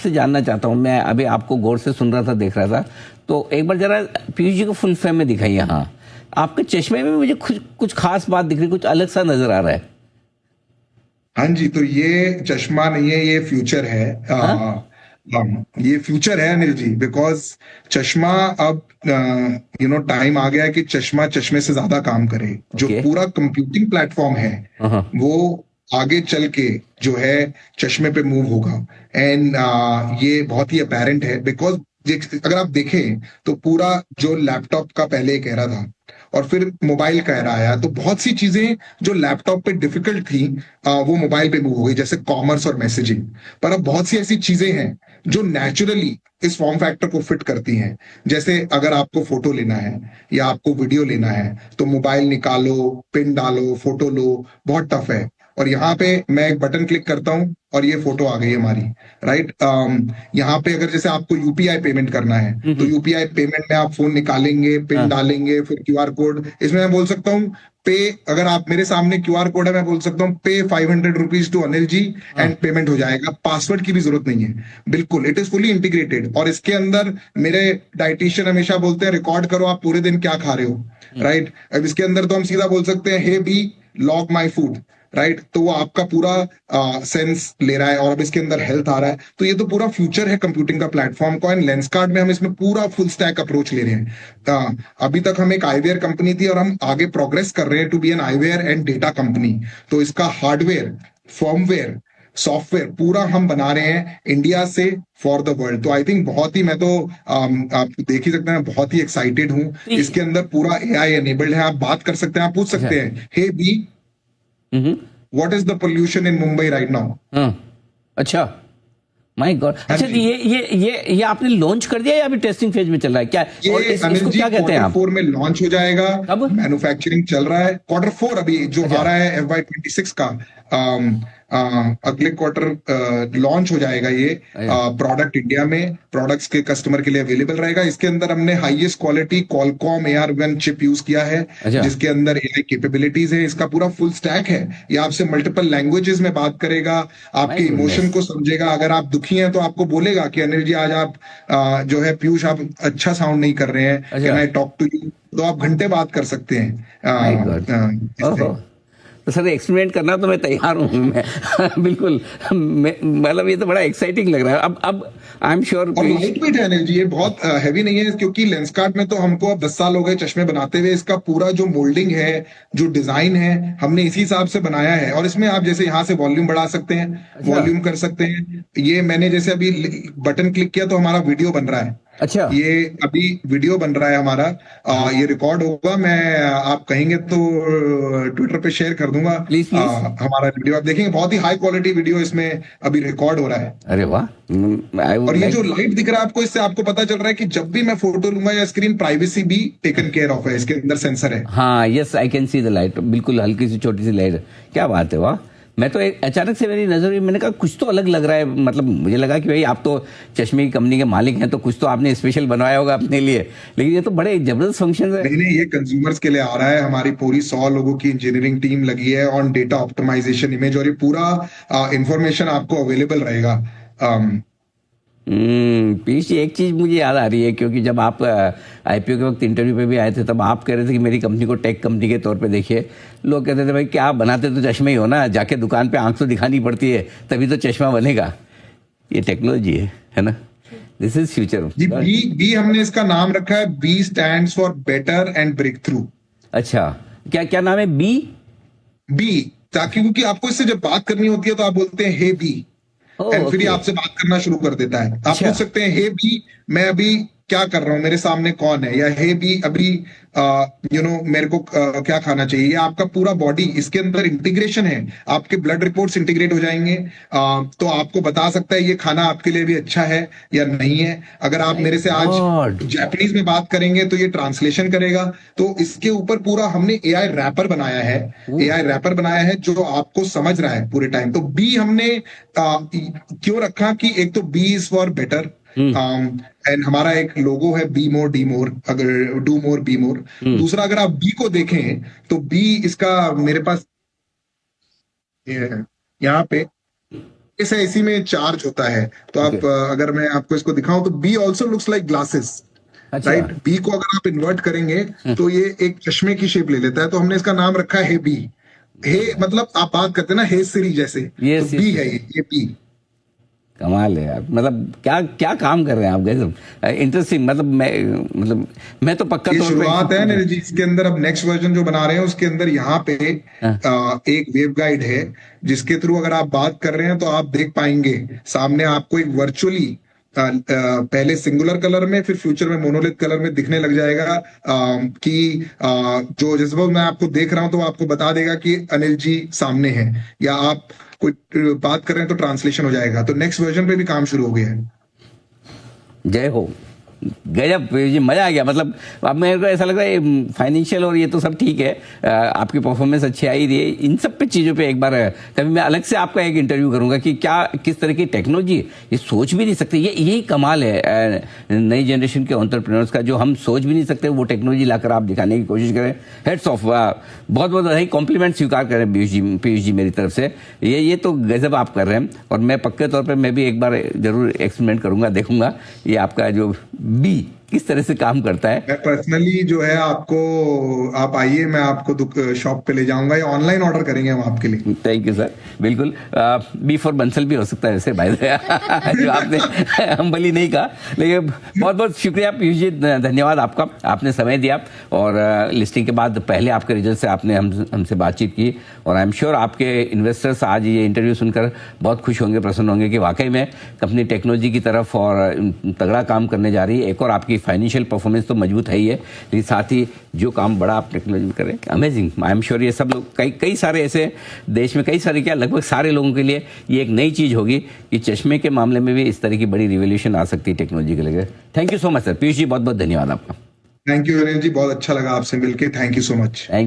आपसे जानना चाहता हूँ, मैं अभी आपको गौर से सुन रहा था, देख रहा था, तो एक बार जरा पीयूष जी को फुल फ्रेम में दिखाइए। हाँ, आपके चश्मे में मुझे कुछ खास बात दिख रही, कुछ अलग सा नजर आ रहा है। हाँ जी, तो ये चश्मा नहीं है, ये फ्यूचर है। हाँ। ये फ्यूचर है अनिल जी, बिकॉज चश्मा अब टाइम आ गया है कि चश्मा चश्मे से ज्यादा काम करे। जो ओके। पूरा कंप्यूटिंग प्लेटफॉर्म है हाँ। वो आगे चल के जो है चश्मे पे मूव होगा। एंड ये बहुत ही अपेरेंट है, बिकॉज अगर आप देखें तो पूरा जो लैपटॉप का पहले एक एरा था और फिर मोबाइल का एरा आया, तो बहुत सी चीजें जो लैपटॉप पे डिफिकल्ट थी वो मोबाइल पे मूव हो गई, जैसे कॉमर्स और मैसेजिंग। पर अब बहुत सी ऐसी चीजें हैं जो नेचुरली इस फॉर्म फैक्टर को फिट करती हैं। जैसे अगर आपको फोटो लेना है या आपको वीडियो लेना है तो मोबाइल निकालो, पिन डालो, फोटो लो, बहुत टफ है। और यहाँ पे मैं एक बटन क्लिक करता हूँ और ये फोटो आ गई हमारी। राइट। यहाँ पे अगर जैसे आपको यूपीआई पेमेंट करना है तो हम्म। यूपीआई पेमेंट में आप फोन निकालेंगे, पिन हाँ। डालेंगे, फिर क्यूआर कोड। इसमें मैं बोल सकता हूँ पे, अगर आप मेरे सामने क्यूआर कोड है, मैं बोल सकता हूँ पे 500 रुपीज टू अनिल जी हाँ। एंड पेमेंट हो जाएगा। पासवर्ड की भी जरूरत नहीं है, बिल्कुल इट इज फुली इंटीग्रेटेड। और इसके अंदर मेरे डाइटिशियन हमेशा बोलते हैं रिकॉर्ड करो आप पूरे दिन क्या खा रहे हो। राइट। अब इसके अंदर तो हम सीधा बोल सकते हैं hey B log my food. Right. तो वो आपका पूरा सेंस ले रहा है। और अब इसके अंदर हेल्थ आ रहा है, तो ये तो पूरा फ्यूचर है कंप्यूटिंग का प्लेटफॉर्म का। एंड लेंसकार्ट में हम इसमें पूरा फुल स्टैक अप्रोच ले रहे हैं। अभी तक हम एक आईवेयर कंपनी थी और हम आगे प्रोग्रेस कर रहे हैं to be an eyewear and data company. तो इसका हार्डवेयर, फर्मवेयर, सॉफ्टवेयर पूरा हम बना रहे हैं इंडिया से फॉर द वर्ल्ड। तो आई थिंक बहुत ही, मैं तो आप देख ही सकते हैं, बहुत ही एक्साइटेड हूं। तो ये- इसके अंदर पूरा एआई एनेबल्ड है। आप बात कर सकते हैं, आप पूछ अच्छा। सकते हैं hey B hmm. What is the pollution in Mumbai right now. हाँ। अच्छा। My god. हाँ अच्छा, तो जी। ये आपने लॉन्च कर दिया या अभी टेस्टिंग फेज में चल रहा है क्या? और ये अनिल इसको जी क्या कहते हैं क्वार्टर आप? फोर में लॉन्च हो जाएगा। कब? मैन्युफैक्चरिंग चल रहा है, क्वार्टर फोर अभी जो अच्छा। आ रहा है FY 26 का। अगले क्वार्टर लॉन्च हो जाएगा ये अच्छा। प्रोडक्ट इंडिया में। प्रोडक्ट्स के कस्टमर के लिए अवेलेबल रहेगा। इसके अंदर हमने highest quality Qualcomm AR1 chip use किया है, अच्छा। जिसके अंदर एआई कैपेबिलिटीज है। इसका पूरा फुल स्टैक है। ये आपसे मल्टीपल लैंग्वेजेस में बात करेगा, माय आपके इमोशन गुडनेस। को समझेगा। अगर आप दुखी हैं तो आपको बोलेगा कि अनिल जी आज आप जो है पीयूष आप अच्छा साउंड नहीं कर रहे हैं, कैन अच्छा। I talk to you. तो आप घंटे बात कर सकते हैं माय गॉड। इससे। ओहो। तो सर एक्सपेरिमेंट करना तो मैं तैयार हूँ मैं बिल्कुल। मतलब ये तो बड़ा एक्साइटिंग लग रहा है। अब आई एम श्योर और पीयूष। लाइट वेट है अनिल जी, ये बहुत हैवी नहीं है, क्योंकि लेंसकार्ट में तो हमको अब 10 साल हो गए चश्मे बनाते हुए। इसका पूरा जो मोल्डिंग है, जो डिजाइन है, हमने इसी हिसाब से बनाया है। और इसमें आप जैसे यहाँ से वॉल्यूम बढ़ा सकते हैं, अच्छा। वॉल्यूम कर सकते हैं। ये मैंने जैसे अभी बटन क्लिक किया तो हमारा वीडियो बन रहा है। अच्छा। ये अभी वीडियो बन रहा है हमारा। हाँ। ये रिकॉर्ड होगा, मैं आप कहेंगे तो ट्विटर पे शेयर कर दूंगा। Please please. हमारा वीडियो आप देखेंगे, बहुत ही हाई क्वालिटी वीडियो इसमें अभी रिकॉर्ड हो रहा है। अरे वाह। आई और वुड ये जो लाइक। लाइट दिख रहा है आपको, इससे आपको पता चल रहा है कि जब भी मैं फोटो लूंगा या स्क्रीन, प्राइवेसी भी टेकन केयर ऑफ है। इसके अंदर सेंसर है। हाँ, yes, I can see the light. बिल्कुल हल्की सी छोटी सी लाइट। क्या बात है, वाह। मैं तो एक अचानक से मेरी नजर हुई, मैंने कहा कुछ तो अलग लग रहा है। मतलब मुझे लगा कि भाई आप तो चश्मे की कंपनी के मालिक हैं, तो कुछ तो आपने स्पेशल बनवाया होगा अपने लिए। लेकिन ये तो बड़े जबरदस्त फंक्शन है। नहीं नहीं, ये कंज्यूमर्स के लिए आ रहा है। हमारी पूरी 100 लोगों की इंजीनियरिंग टीम लगी है ऑन डेटा ऑप्टिमाइजेशन, इमेज, और ये पूरा इंफॉर्मेशन आपको अवेलेबल रहेगा। पीयूष जी, एक चीज मुझे याद आ रही है, क्योंकि जब आप आईपीओ के वक्त इंटरव्यू पे भी आए थे, तब आप कह रहे थे कि मेरी कंपनी को टेक कंपनी के तौर पे देखिए। लोग कहते थे भाई क्या आप बनाते तो चश्मे ही हो ना, जाके दुकान पे आंख तो दिखानी पड़ती है, तभी तो चश्मा बनेगा। ये टेक्नोलॉजी है ना। This is future. जी, बी हमने इसका नाम रखा है, B stands for better and breakthrough. अच्छा। क्या क्या नाम है? बी। बी, ताकि क्योंकि आपको इससे जब बात करनी होती है तो आप बोलते हैं हे बी, एंड फिर ये ओके। आपसे बात करना शुरू कर देता है। आप अच्छा। पूछ सकते हैं हे बी मैं अभी क्या कर रहा हूं, मेरे सामने कौन है, या हे बी अभी मेरे को क्या खाना चाहिए। ये आपका पूरा बॉडी, इसके अंदर इंटीग्रेशन है। आपके ब्लड रिपोर्ट्स इंटीग्रेट हो जाएंगे। तो आपको बता सकता है ये खाना आपके लिए भी अच्छा है या नहीं है। अगर आप माय मेरे से आज गॉड। जापानीज में बात करेंगे तो ये ट्रांसलेशन करेगा। तो इसके ऊपर पूरा हमने एआई रैपर बनाया है। एआई रैपर बनाया है जो आपको समझ रहा है पूरे टाइम। तो बी हमने क्यों रखा कि एक तो B is for better, and हमारा एक लोगो है बी मोर डी मोर, अगर डू मोर बी मोर। दूसरा अगर आप बी को देखें तो बी इसका मेरे पास ये है यहाँ पे से इसी में चार्ज होता है। तो आप अगर मैं आपको इसको दिखाऊं तो B also looks like glasses, अच्छा। राइट। बी को अगर आप इन्वर्ट करेंगे तो ये एक चश्मे की शेप ले लेता है, तो हमने इसका नाम रखा है बी। हे मतलब आप बात करते हैं ना हे सिरी जैसे, तो यस बी यस। है ये बी। कमाल है यार, मतलब क्या क्या काम कर रहे हैं आप, गजब इंटरेस्टिंग। मतलब मैं तो पक्का ये तौर पे शुरुआत है नीरज जी, इसके अंदर अब नेक्स्ट वर्जन जो बना रहे हैं उसके अंदर यहाँ पे हाँ। एक वेव गाइड है, जिसके थ्रू अगर आप बात कर रहे हैं तो आप देख पाएंगे सामने आपको एक वर्चुअली पहले सिंगुलर कलर में फिर फ्यूचर में मोनोलिथ कलर में दिखने लग जाएगा, कि जो जैसे सपोज मैं आपको देख रहा हूं तो वो आपको बता देगा कि अनिल जी सामने है, या आप कोई बात कर रहे हैं तो ट्रांसलेशन हो जाएगा। तो नेक्स्ट वर्जन पे भी काम शुरू हो गया है। जय हो। गजब पीयूष जी, मजा आ गया। मतलब अब मेरे को ऐसा लग रहा है फाइनेंशियल और ये तो सब ठीक है, आपकी परफॉर्मेंस अच्छी आई रही है, इन सब पे चीज़ों पे एक बार कभी मैं अलग से आपका एक इंटरव्यू करूंगा कि क्या किस तरह की टेक्नोलॉजी, ये सोच भी नहीं सकते। ये यही कमाल है नई जनरेशन के एंटरप्रेन्योर्स का, जो हम सोच भी नहीं सकते वो टेक्नोलॉजी लाकर आप दिखाने की कोशिश करें। हेड्स ऑफ, बहुत बहुत बधाई, कॉम्प्लीमेंट स्वीकार करें पीयूष जी मेरी तरफ से। ये तो गजब आप कर रहे हैं, और मैं पक्के तौर पर मैं भी एक बार जरूर एक्सपेरिमेंट करूंगा, देखूंगा ये आपका जो बी किस तरह से काम करता है। मैं पर्सनली जो है आपको, आप आइए मैं आपको शॉप पे ले जाऊंगा, या ऑनलाइन ऑर्डर करेंगे हम आपके लिए। थैंक यू सर, बिल्कुल। बी फॉर बंसल भी हो सकता है वैसे, भाई जो आपने हम्बली नहीं कहा, लेकिन बहुत बहुत शुक्रिया पीयूष जी, धन्यवाद आपका, आपने समय दिया, और लिस्टिंग के बाद पहले आपके रिजल्ट से आपने हमसे बातचीत की, और आई एम श्योर आपके इन्वेस्टर्स आज ये इंटरव्यू सुनकर बहुत खुश होंगे, प्रसन्न होंगे कि वाकई में कंपनी टेक्नोलॉजी की तरफ और तगड़ा काम करने जा रही है। एक और आपकी फाइनेंशियल परफॉर्मेंस तो मजबूत है ही है, लेकिन साथ ही जो काम बड़ा आप टेक्नोलॉजी में करें, अमेजिंग। आई एम श्योर ये सब लोग, कई सारे ऐसे देश में, कई सारे क्या लगभग सारे लोगों के लिए ये एक नई चीज़ होगी कि चश्मे के मामले में भी इस तरह की बड़ी रिवोल्यूशन आ सकती है टेक्नोलॉजी के लिए। Thank you so much sir. Piyush ji बहुत बहुत धन्यवाद आपका। थैंक यू अनिल जी, बहुत अच्छा लगा आपसे मिलके, thank you so much. Thank